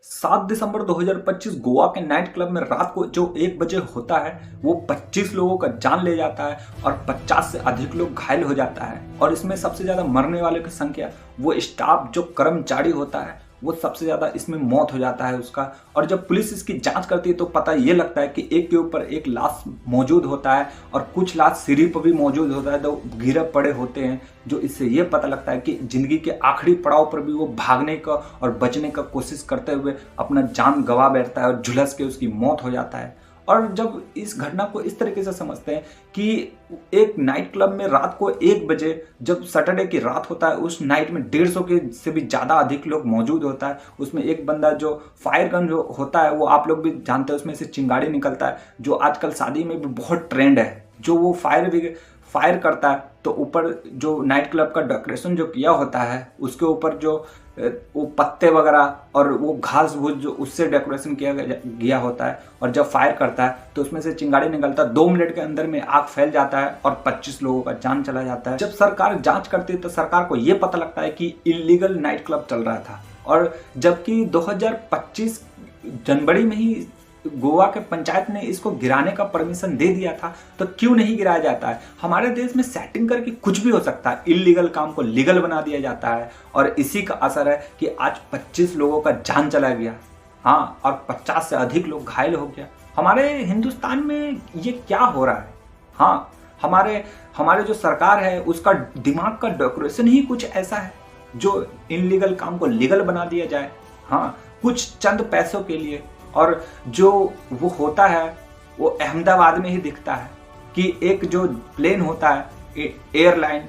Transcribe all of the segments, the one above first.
7 दिसंबर 2025 गोवा के night club में रात को जो 1 बजे होता है वो 25 लोगों का जान ले जाता है और 50 से अधिक लोग घायल हो जाता है। और इसमें सबसे ज़्यादा मरने वाले की संख्या, वो स्टाफ जो कर्मचारी होता है वो सबसे ज़्यादा इसमें मौत हो जाता है उसका। और जब पुलिस इसकी जांच करती है तो पता ये लगता है कि एक के ऊपर एक लाश मौजूद होता है और कुछ लाश सीढ़ी पर भी मौजूद होता है जो गिरे पड़े होते हैं, जो इससे ये पता लगता है कि ज़िंदगी के आखिरी पड़ाव पर भी वो भागने का और बचने का कोशिश करते हुए अपना जान गंवा बैठता है और झुलस के उसकी मौत हो जाता है। और जब इस घटना को इस तरीके से समझते हैं कि एक नाइट क्लब में रात को 1 बजे जब सैटरडे की रात होता है, उस नाइट में 150 के से भी ज़्यादा अधिक लोग मौजूद होता है। उसमें एक बंदा जो फायर गन जो होता है वो आप लोग भी जानते हैं, उसमें से चिंगारी निकलता है जो आजकल शादी में भी बहुत ट्रेंड है। जो वो फायर करता है तो ऊपर जो नाइट क्लब का डेकोरेशन जो किया होता है उसके ऊपर जो वो पत्ते वगैरह और वो घास भूस जो उससे डेकोरेशन किया गया होता है, और जब फायर करता है तो उसमें से चिंगारी निकलता है। 2 मिनट के अंदर में आग फैल जाता है और 25 लोगों का जान चला जाता है। जब सरकार जांच करती है तो सरकार को ये पता लगता है कि इलीगल नाइट क्लब चल रहा था, और जबकि 2025 जनवरी में ही गोवा के पंचायत ने इसको गिराने का परमिशन दे दिया था, तो क्यों नहीं गिराया जाता है। हमारे देश में सेटिंग करके कुछ भी हो सकता है, इलीगल काम को लीगल बना दिया जाता है, और इसी का असर है कि आज 25 लोगों का जान चला गया, हाँ, और 50 से अधिक लोग घायल हो गया। हमारे हिंदुस्तान में ये क्या हो रहा है। हाँ, हमारे जो सरकार है उसका दिमाग का डेकोरेशन ही कुछ ऐसा है जो इलीगल काम को लीगल बना दिया जाए, हाँ, कुछ चंद पैसों के लिए। और जो वो होता है वो अहमदाबाद में ही दिखता है कि एक जो प्लेन होता है एयरलाइन,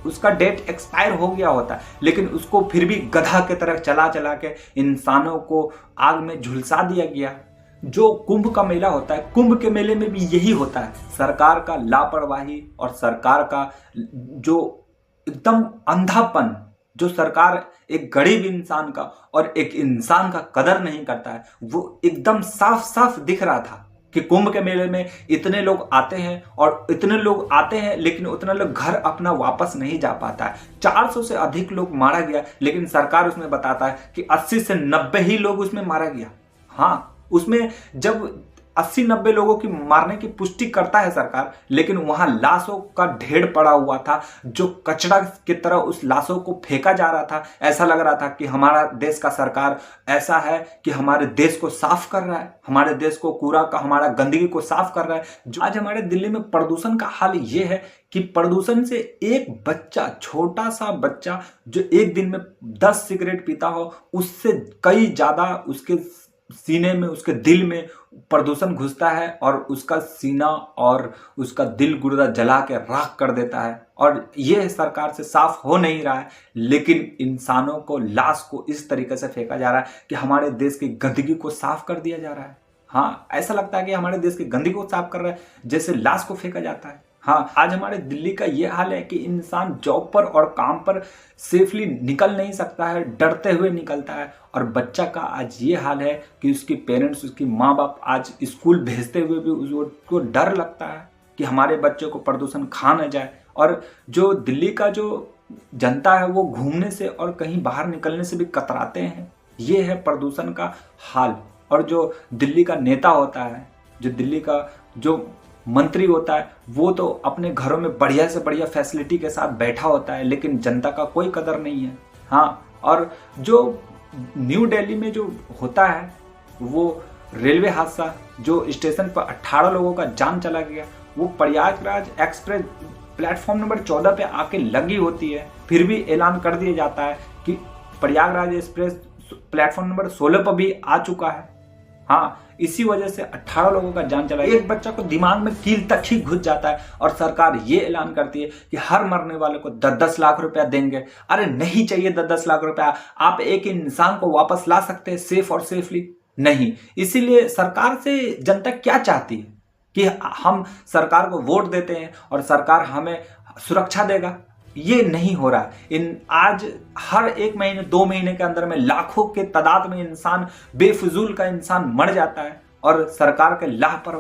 उसका डेट एक्सपायर हो गया होता है, लेकिन उसको फिर भी गधा के तरह चला चला के इंसानों को आग में झुलसा दिया गया। जो कुंभ का मेला होता है, कुंभ के मेले में भी यही होता है, सरकार का लापरवाही और सरकार का जो एकदम अंधापन, जो सरकार एक गरीब इंसान का और एक इंसान का कदर नहीं करता है, वो एकदम साफ साफ दिख रहा था कि कुंभ के मेले में इतने लोग आते हैं और इतने लोग आते हैं लेकिन उतना लोग घर अपना वापस नहीं जा पाता है। 400 से अधिक लोग मारा गया, लेकिन सरकार उसमें बताता है कि 80 से 90 ही लोग उसमें मारा गया। हाँ, उसमें जब 80-90 लोगों की मारने की पुष्टि करता है सरकार, लेकिन वहां लाशों का ढेर पड़ा हुआ था, जो कचरा की तरह उस लाशों को फेंका जा रहा था। ऐसा लग रहा था कि हमारा देश का सरकार ऐसा है कि हमारे देश को साफ कर रहा है, हमारे देश को कूड़ा का, हमारा गंदगी को साफ कर रहा है। जो आज हमारे दिल्ली में प्रदूषण का हाल ये है कि प्रदूषण से एक बच्चा, छोटा सा बच्चा जो एक दिन में 10 सिगरेट पीता हो, उससे कई ज्यादा उसके सीने में, उसके दिल में प्रदूषण घुसता है और उसका सीना और उसका दिल गुर्दा जला के राख कर देता है। और ये सरकार से साफ हो नहीं रहा है, लेकिन इंसानों को, लाश को इस तरीके से फेंका जा रहा है कि हमारे देश की गंदगी को साफ कर दिया जा रहा है। हाँ, ऐसा लगता है कि हमारे देश की गंदगी को साफ कर रहा है जैसे लाश को फेंका जाता है। हाँ, आज हमारे दिल्ली का ये हाल है कि इंसान जॉब पर और काम पर सेफली निकल नहीं सकता है, डरते हुए निकलता है। और बच्चा का आज ये हाल है कि उसके पेरेंट्स, उसकी माँ बाप आज स्कूल भेजते हुए भी उसको डर लगता है कि हमारे बच्चों को प्रदूषण खा न जाए। और जो दिल्ली का जो जनता है वो घूमने से और कहीं बाहर निकलने से भी कतराते हैं। ये है प्रदूषण का हाल। और जो दिल्ली का नेता होता है, जो दिल्ली का जो मंत्री होता है, वो तो अपने घरों में बढ़िया से बढ़िया फैसिलिटी के साथ बैठा होता है, लेकिन जनता का कोई कदर नहीं है। हाँ, और जो न्यू दिल्ली में जो होता है वो रेलवे हादसा, जो स्टेशन पर 18 लोगों का जान चला गया, वो प्रयागराज एक्सप्रेस प्लेटफॉर्म नंबर 14 पे आके लगी होती है, फिर भी ऐलान कर दिया जाता है कि प्रयागराज एक्सप्रेस प्लेटफॉर्म नंबर 16 पर भी आ चुका है। हाँ, इसी वजह से 18 लोगों का जान चला। एक बच्चा को दिमाग में कील तक ही घुस जाता है और सरकार ये ऐलान करती है कि हर मरने वाले को 10-10 लाख रुपया देंगे। अरे नहीं चाहिए 10-10 लाख रुपया, आप एक इंसान को वापस ला सकते हैं सेफ और सेफली? नहीं। इसीलिए सरकार से जनता क्या चाहती है कि हम सरकार को वोट देते हैं और सरकार हमें सुरक्षा देगा। ये नहीं हो रहा। आज हर 1 महीने 2 महीने के अंदर में लाखों के तादाद में इंसान, बेफजूल का इंसान मर जाता है, और सरकार के लापरवाही